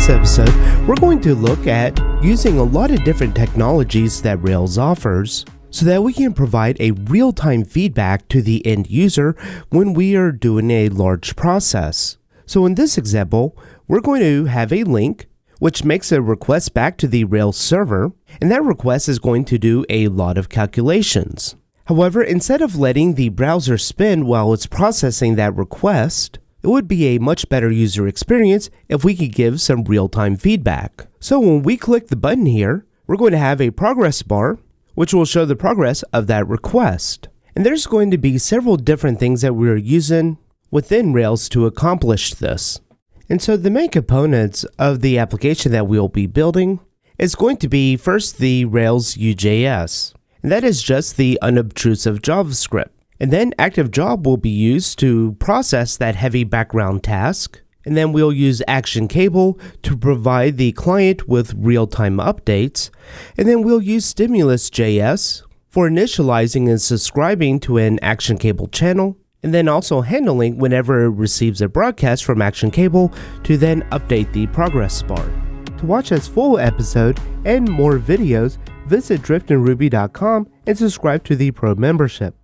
this episode, we're going to look at using a lot of different technologies that Rails offers so that we can provide a real-time feedback to the end user when we are doing a large process. So in this example, we're going to have a link which makes a request back to the Rails server, and that request is going to do a lot of calculations. However, instead of letting the browser spin while it's processing that request, it would be a much better user experience if we could give some real-time feedback. So when we click the button here, we're going to have a progress bar, which will show the progress of that request. And there's going to be several different things that we're using within Rails to accomplish this. And so the main components of the application that we'll be building is going to be first the RailsUJS. And that is just the unobtrusive JavaScript. And then ActiveJob will be used to process that heavy background task. And then we'll use ActionCable to provide the client with real-time updates. And then we'll use Stimulus.js for initializing and subscribing to an ActionCable channel, and then also handling whenever it receives a broadcast from ActionCable to then update the progress bar. To watch this full episode and more videos, visit driftinruby.com and subscribe to the Pro membership.